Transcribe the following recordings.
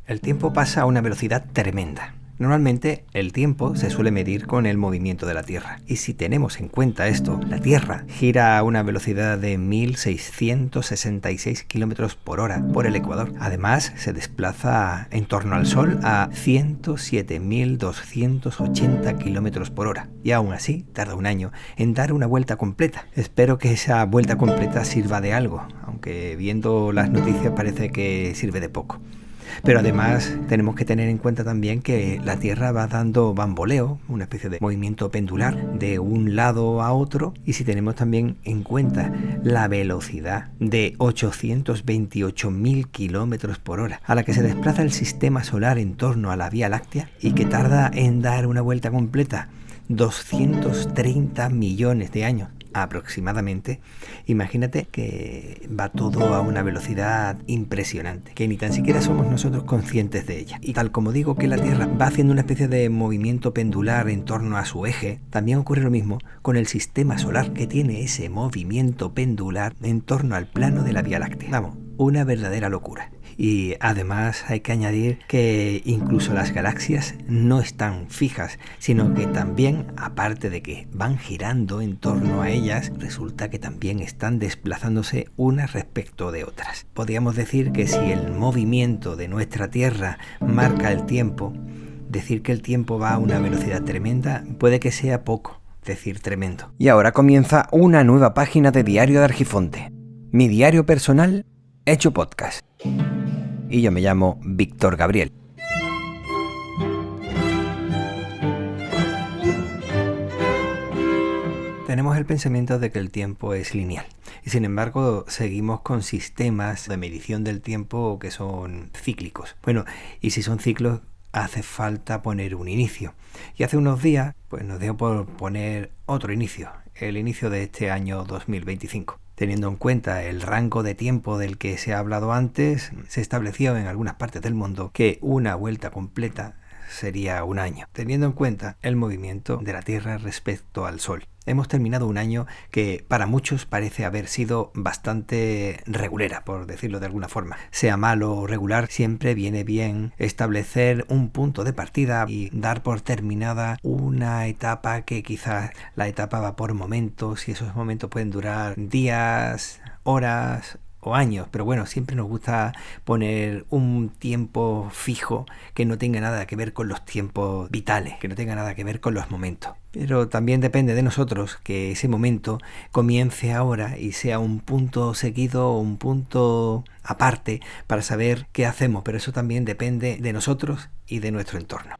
El tiempo pasa a una velocidad tremenda. Normalmente el tiempo se suele medir con el movimiento de la Tierra. Y si tenemos en cuenta esto, la Tierra gira a una velocidad de 1.666 km por hora por el ecuador. Además, se desplaza en torno al Sol a 107.280 km por hora. Y aún así, tarda un año en dar una vuelta completa. Espero que esa vuelta completa sirva de algo, aunque viendo las noticias parece que sirve de poco. Pero además tenemos que tener en cuenta también que la Tierra va dando bamboleo, una especie de movimiento pendular de un lado a otro, y si tenemos también en cuenta la velocidad de 828.000 km por hora a la que se desplaza el sistema solar en torno a la Vía Láctea y que tarda en dar una vuelta completa 230 millones de años aproximadamente, imagínate que va todo a una velocidad impresionante, que ni tan siquiera somos nosotros conscientes de ella. Y tal como digo que la Tierra va haciendo una especie de movimiento pendular en torno a su eje, también ocurre lo mismo con el sistema solar, que tiene ese movimiento pendular en torno al plano de la Vía Láctea. Vamos, una verdadera locura. Y además hay que añadir que incluso las galaxias no están fijas, sino que también, aparte de que van girando en torno a ellas, resulta que también están desplazándose unas respecto de otras. Podríamos decir que si el movimiento de nuestra Tierra marca el tiempo, decir que el tiempo va a una velocidad tremenda puede que sea poco, decir tremendo. Y ahora comienza una nueva página de Diario de Argifonte, mi diario personal hecho podcast. Y yo me llamo Víctor Gabriel. Tenemos el pensamiento de que el tiempo es lineal y sin embargo seguimos con sistemas de medición del tiempo que son cíclicos. Bueno, y si son ciclos hace falta poner un inicio. Y hace unos días pues nos dio por poner otro inicio, el inicio de este año 2025. Teniendo en cuenta el rango de tiempo del que se ha hablado antes, se estableció en algunas partes del mundo que una vuelta completa sería un año, teniendo en cuenta el movimiento de la Tierra respecto al Sol. Hemos terminado un año que para muchos parece haber sido bastante regulera, por decirlo de alguna forma. Sea malo o regular, siempre viene bien establecer un punto de partida y dar por terminada una etapa que quizás la etapa va por momentos y esos momentos pueden durar días, horas o años, pero bueno, siempre nos gusta poner un tiempo fijo que no tenga nada que ver con los tiempos vitales, que no tenga nada que ver con los momentos. Pero también depende de nosotros que ese momento comience ahora y sea un punto seguido o un punto aparte para saber qué hacemos, pero eso también depende de nosotros y de nuestro entorno.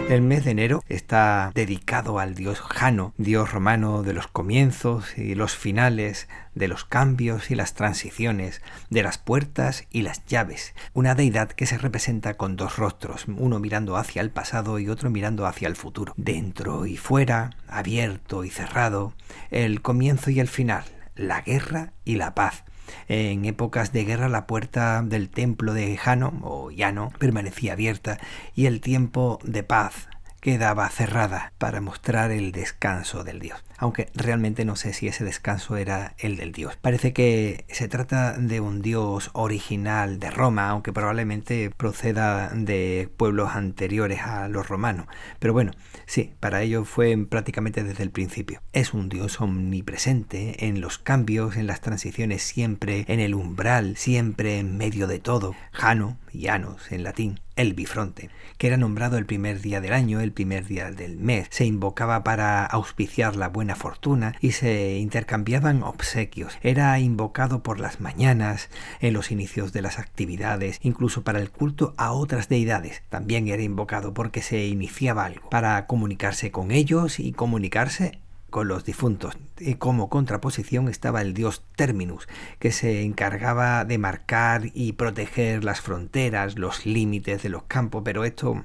El mes de enero está dedicado al dios Jano, dios romano de los comienzos y los finales, de los cambios y las transiciones, de las puertas y las llaves. Una deidad que se representa con dos rostros, uno mirando hacia el pasado y otro mirando hacia el futuro. Dentro y fuera, abierto y cerrado, el comienzo y el final, la guerra y la paz. En épocas de guerra la puerta del templo de Jano o Llano permanecía abierta y el tiempo de paz quedaba cerrada para mostrar el descanso del dios. Aunque realmente no sé si ese descanso era el del dios. Parece que se trata de un dios original de Roma, aunque probablemente proceda de pueblos anteriores a los romanos. Pero bueno, sí, para ello fue prácticamente desde el principio. Es un dios omnipresente en los cambios, en las transiciones, siempre en el umbral, siempre en medio de todo. Jano, Llanos en latín, el bifronte, que era nombrado el primer día del año, el primer día del mes. Se invocaba para auspiciar la buena fortuna y se intercambiaban obsequios. Era invocado por las mañanas, en los inicios de las actividades, incluso para el culto a otras deidades. También era invocado porque se iniciaba algo, para comunicarse con ellos y comunicarse con los difuntos. Y como contraposición estaba el dios Terminus, que se encargaba de marcar y proteger las fronteras, los límites de los campos, pero esto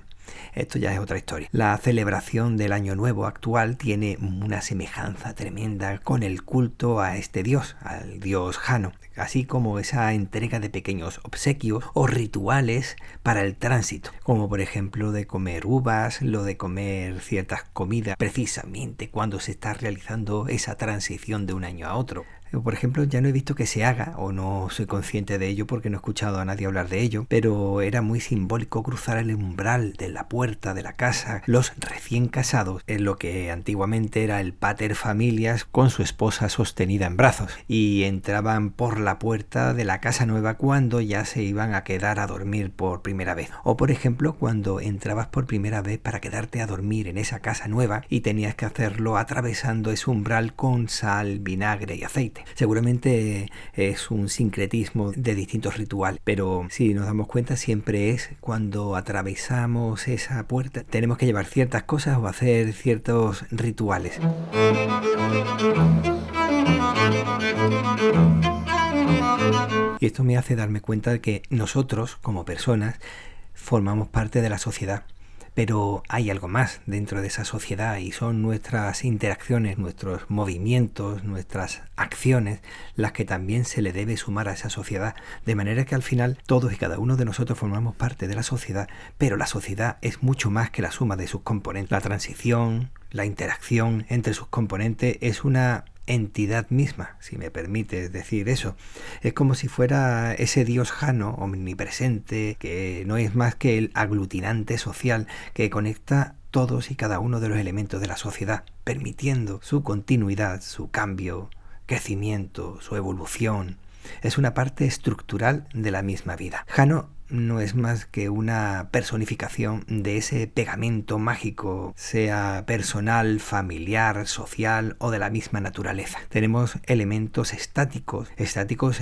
ya es otra historia. La celebración del Año Nuevo actual tiene una semejanza tremenda con el culto a este dios, al dios Jano, así como esa entrega de pequeños obsequios o rituales para el tránsito, como por ejemplo de comer uvas, lo de comer ciertas comidas precisamente cuando se está realizando esa transición de un año a otro. Por ejemplo, ya no he visto que se haga, o no soy consciente de ello porque no he escuchado a nadie hablar de ello, pero era muy simbólico cruzar el umbral de la puerta de la casa, los recién casados, en lo que antiguamente era el pater familias con su esposa sostenida en brazos, y entraban por la puerta de la casa nueva cuando ya se iban a quedar a dormir por primera vez. O por ejemplo, cuando entrabas por primera vez para quedarte a dormir en esa casa nueva y tenías que hacerlo atravesando ese umbral con sal, vinagre y aceite. Seguramente es un sincretismo de distintos rituales, pero si nos damos cuenta siempre es cuando atravesamos esa puerta tenemos que llevar ciertas cosas o hacer ciertos rituales. Y esto me hace darme cuenta de que nosotros, como personas, formamos parte de la sociedad. Pero hay algo más dentro de esa sociedad y son nuestras interacciones, nuestros movimientos, nuestras acciones, las que también se le debe sumar a esa sociedad. De manera que al final todos y cada uno de nosotros formamos parte de la sociedad, pero la sociedad es mucho más que la suma de sus componentes. La transición, la interacción entre sus componentes es una entidad misma, si me permites decir eso. Es como si fuera ese Dios Jano, omnipresente, que no es más que el aglutinante social que conecta todos y cada uno de los elementos de la sociedad, permitiendo su continuidad, su cambio, crecimiento, su evolución. Es una parte estructural de la misma vida. Jano no es más que una personificación de ese pegamento mágico, sea personal, familiar, social o de la misma naturaleza. Tenemos elementos estáticos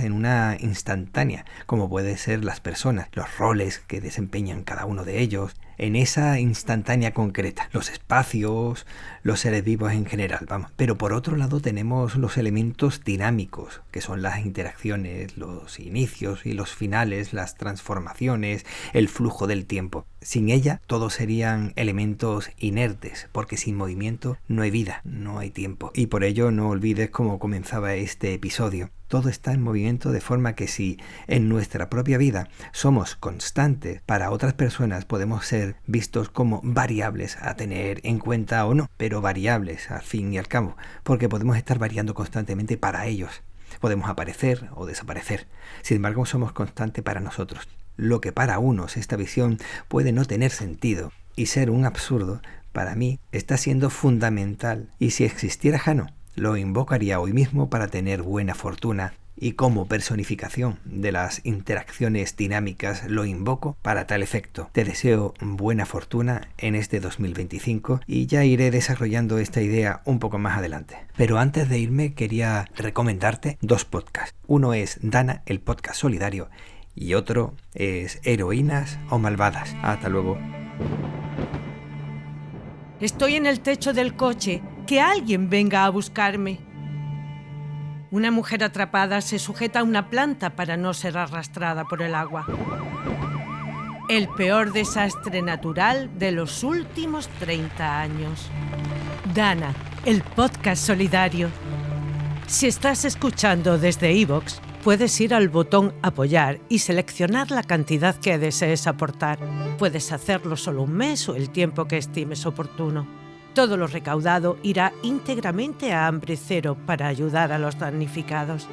en una instantánea, como pueden ser las personas, los roles que desempeñan cada uno de ellos, en esa instantánea concreta, los espacios, los seres vivos en general, vamos. Pero por otro lado tenemos los elementos dinámicos, que son las interacciones, los inicios y los finales, las transformaciones, el flujo del tiempo. Sin ella, todos serían elementos inertes, porque sin movimiento no hay vida, no hay tiempo. Y por ello no olvides cómo comenzaba este episodio. Todo está en movimiento, de forma que si en nuestra propia vida somos constantes, para otras personas podemos ser vistos como variables a tener en cuenta o no, pero variables al fin y al cabo, porque podemos estar variando constantemente para ellos. Podemos aparecer o desaparecer. Sin embargo, somos constantes para nosotros. Lo que para unos esta visión puede no tener sentido y ser un absurdo, para mí está siendo fundamental. Y si existiera Jano, lo invocaría hoy mismo para tener buena fortuna, y como personificación de las interacciones dinámicas lo invoco para tal efecto. Te deseo buena fortuna en este 2025 y ya iré desarrollando esta idea un poco más adelante. Pero antes de irme quería recomendarte 2 podcasts. Uno es Dana, el podcast solidario, y otro es Heroínas o Malvadas. Hasta luego. Estoy en el techo del coche. Que alguien venga a buscarme. Una mujer atrapada se sujeta a una planta para no ser arrastrada por el agua. El peor desastre natural de los últimos 30 años. Dana, el podcast solidario. Si estás escuchando desde iVoox, puedes ir al botón Apoyar y seleccionar la cantidad que desees aportar. Puedes hacerlo solo un mes o el tiempo que estimes oportuno. Todo lo recaudado irá íntegramente a Hambre Cero para ayudar a los damnificados.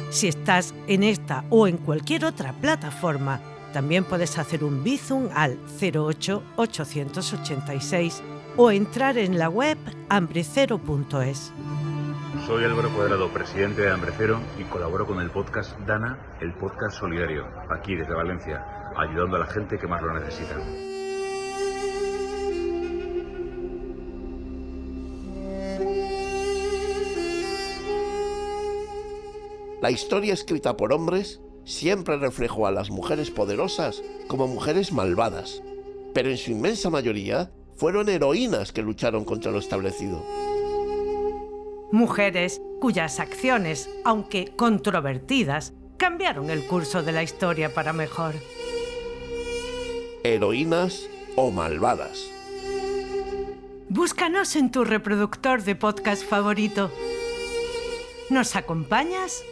Si estás en esta o en cualquier otra plataforma, también puedes hacer un Bizum al 08886 o entrar en la web hambrecero.es. Soy Álvaro Cuadrado, presidente de Hambre Cero, y colaboro con el podcast Dana, el podcast solidario, aquí desde Valencia, ayudando a la gente que más lo necesita. La historia escrita por hombres siempre reflejó a las mujeres poderosas como mujeres malvadas, pero en su inmensa mayoría fueron heroínas que lucharon contra lo establecido. Mujeres cuyas acciones, aunque controvertidas, cambiaron el curso de la historia para mejor. Heroínas o malvadas. Búscanos en tu reproductor de podcast favorito. ¿Nos acompañas?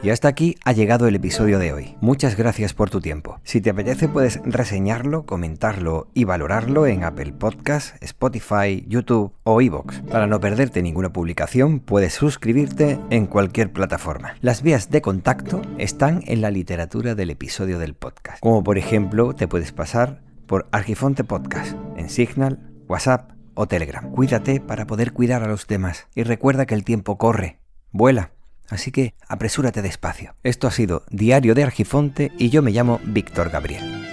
Y hasta aquí ha llegado el episodio de hoy. Muchas gracias por tu tiempo. Si te apetece puedes reseñarlo, comentarlo y valorarlo en Apple Podcasts, Spotify, YouTube o iVoox. Para no perderte ninguna publicación puedes suscribirte en cualquier plataforma. Las vías de contacto están en la literatura del episodio del podcast. Como por ejemplo te puedes pasar por Argifonte Podcast en Signal, WhatsApp o Telegram. Cuídate para poder cuidar a los demás y recuerda que el tiempo corre, vuela. Así que apresúrate despacio. Esto ha sido Diario de Argifonte y yo me llamo Víctor Gabriel.